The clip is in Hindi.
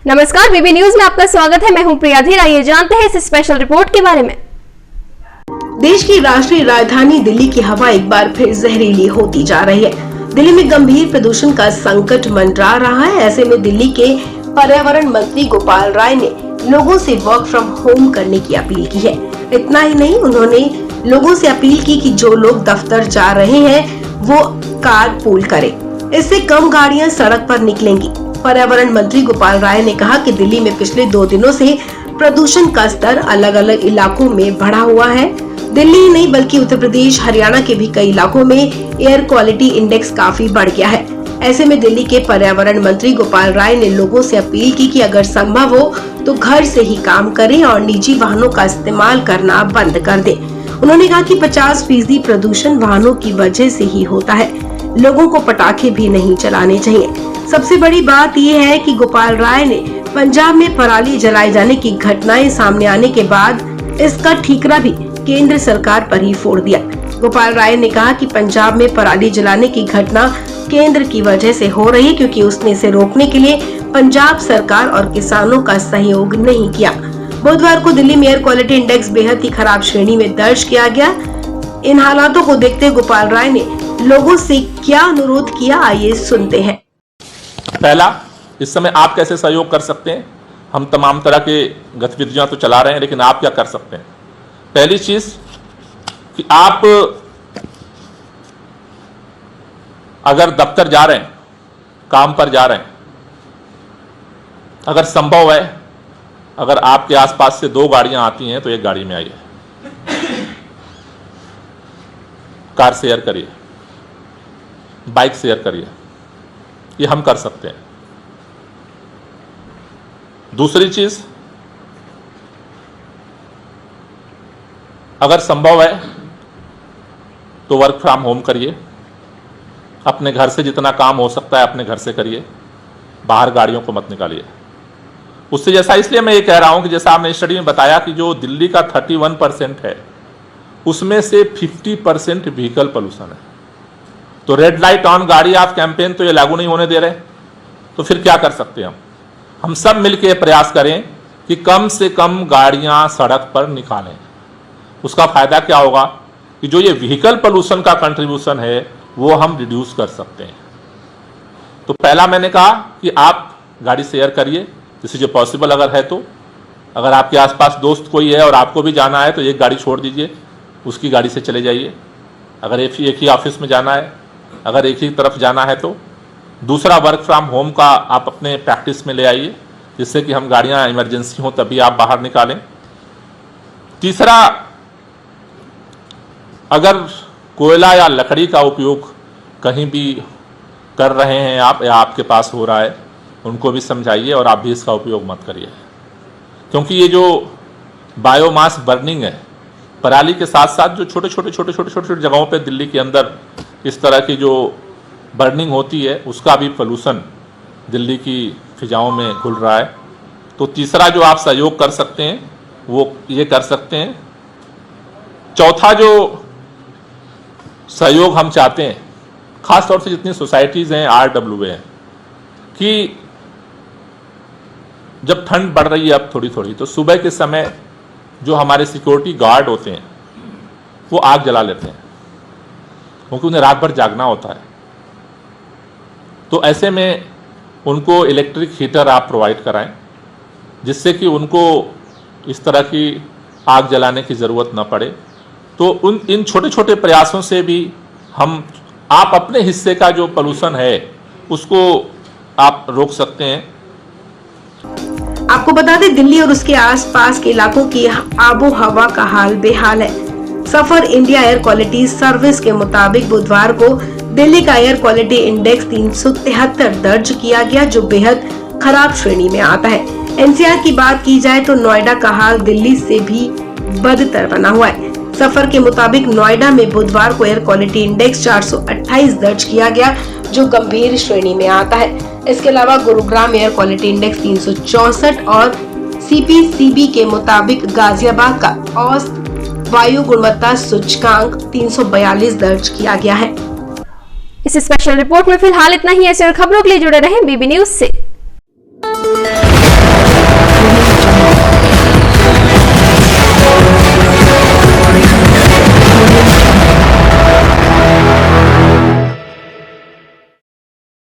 नमस्कार, बीबी न्यूज में आपका स्वागत है। मैं हूं प्रिया धीर। आइए जानते हैं इस स्पेशल रिपोर्ट के बारे में। देश की राष्ट्रीय राजधानी दिल्ली की हवा एक बार फिर जहरीली होती जा रही है। दिल्ली में गंभीर प्रदूषण का संकट मंडरा रहा है। ऐसे में दिल्ली के पर्यावरण मंत्री गोपाल राय ने लोगों से वर्क फ्रॉम होम करने की अपील की है। इतना ही नहीं, उन्होंने लोगों से अपील की कि जो लोग दफ्तर जा रहे हैं वो कार पूल करें। इससे कम गाड़ियां सड़क पर निकलेंगी। पर्यावरण मंत्री गोपाल राय ने कहा कि दिल्ली में पिछले 2 दिनों से प्रदूषण का स्तर अलग अलग इलाकों में बढ़ा हुआ है। दिल्ली ही नहीं बल्कि उत्तर प्रदेश, हरियाणा के भी कई इलाकों में एयर क्वालिटी इंडेक्स काफी बढ़ गया है। ऐसे में दिल्ली के पर्यावरण मंत्री गोपाल राय ने लोगों से अपील की कि अगर संभव हो तो घर से ही काम करें और निजी वाहनों का इस्तेमाल करना बंद कर दें। उन्होंने कहा कि 50% प्रदूषण वाहनों की वजह से ही होता है। लोगों को पटाखे भी नहीं चलाने चाहिए। सबसे बड़ी बात यह है कि गोपाल राय ने पंजाब में पराली जलाए जाने की घटनाएं सामने आने के बाद इसका ठीकरा भी केंद्र सरकार पर ही फोड़ दिया। गोपाल राय ने कहा कि पंजाब में पराली जलाने की घटना केंद्र की वजह से हो रही है, क्योंकि उसने इसे रोकने के लिए पंजाब सरकार और किसानों का सहयोग नहीं किया। बुधवार को दिल्ली में एयर क्वालिटी इंडेक्स बेहद ही खराब श्रेणी में दर्ज किया गया। इन हालातों को देखते हुए गोपाल राय ने लोगों से क्या अनुरोध किया, आइए सुनते हैं। पहला, इस समय आप कैसे सहयोग कर सकते हैं। हम तमाम तरह के गतिविधियां तो चला रहे हैं, लेकिन आप क्या कर सकते हैं। पहली चीज कि आप अगर दफ्तर जा रहे हैं, काम पर जा रहे हैं, अगर संभव है, अगर आपके आसपास से 2 गाड़ियां आती हैं तो 1 गाड़ी में आइए। कार शेयर करिए, बाइक शेयर करिए, ये हम कर सकते हैं। दूसरी चीज, अगर संभव है तो वर्क फ्रॉम होम करिए। अपने घर से जितना काम हो सकता है अपने घर से करिए, बाहर गाड़ियों को मत निकालिए। उससे जैसा, इसलिए मैं ये कह रहा हूं कि जैसा आपने स्टडी में बताया कि जो दिल्ली का 31% है उसमें से 50% व्हीकल पोल्यूशन है। तो रेड लाइट ऑन गाड़ी आप कैंपेन तो ये लागू नहीं होने दे रहे, तो फिर क्या कर सकते हैं हम सब मिलकर प्रयास करें कि कम से कम गाड़ियां सड़क पर निकालें। उसका फायदा क्या होगा कि जो ये व्हीकल पोल्यूशन का कंट्रीब्यूशन है वो हम रिड्यूस कर सकते हैं। तो पहला मैंने कहा कि आप गाड़ी शेयर करिए, जिससे जो पॉसिबल अगर है तो। अगर आपके आसपास दोस्त कोई है और आपको भी जाना है तो 1 गाड़ी छोड़ दीजिए, उसकी गाड़ी से चले जाइए। अगर एक ही ऑफिस में जाना है, अगर एक ही तरफ जाना है तो। दूसरा, वर्क फ्रॉम होम का आप अपने प्रैक्टिस में ले आइए, जिससे कि हम गाड़ियां इमरजेंसी हो तभी आप बाहर निकालें। तीसरा, अगर कोयला या लकड़ी का उपयोग कहीं भी कर रहे हैं आप या आपके पास हो रहा है, उनको भी समझाइए और आप भी इसका उपयोग मत करिए। क्योंकि ये जो बायोमास बर्निंग है, पराली के साथ साथ जो छोटे छोटे जगहों पे दिल्ली के अंदर इस तरह की जो बर्निंग होती है, उसका भी पोल्यूशन दिल्ली की फिजाओं में घुल रहा है। तो तीसरा जो आप सहयोग कर सकते हैं वो ये कर सकते हैं। चौथा जो सहयोग हम चाहते हैं, खास तौर से जितनी सोसाइटीज़ हैं, RWA हैं, कि जब ठंड बढ़ रही है अब थोड़ी थोड़ी, तो सुबह के समय जो हमारे सिक्योरिटी गार्ड होते हैं वो आग जला लेते हैं, क्योंकि उन्हें रात भर जागना होता है। तो ऐसे में उनको इलेक्ट्रिक हीटर आप प्रोवाइड कराएं, जिससे कि उनको इस तरह की आग जलाने की ज़रूरत न पड़े। तो इन छोटे छोटे प्रयासों से भी आप अपने हिस्से का जो पोल्यूशन है उसको आप रोक सकते हैं। आपको बता दें, दिल्ली और उसके आसपास के इलाकों की आबो हवा का हाल बेहाल है। सफर इंडिया एयर क्वालिटी सर्विस के मुताबिक बुधवार को दिल्ली का एयर क्वालिटी इंडेक्स 373 दर्ज किया गया, जो बेहद खराब श्रेणी में आता है। NCR की बात की जाए तो नोएडा का हाल दिल्ली से भी बदतर बना हुआ है। सफर के मुताबिक नोएडा में बुधवार को एयर क्वालिटी इंडेक्स 428 दर्ज किया गया, जो गंभीर श्रेणी में आता है। इसके अलावा गुरुग्राम एयर क्वालिटी इंडेक्स 364 और CPCB के मुताबिक गाजियाबाद का औसत वायु गुणवत्ता सूचकांक 342 दर्ज किया गया है। इस स्पेशल रिपोर्ट में फिलहाल इतना ही। ऐसे और खबरों के लिए जुड़े रहें बीबी न्यूज से।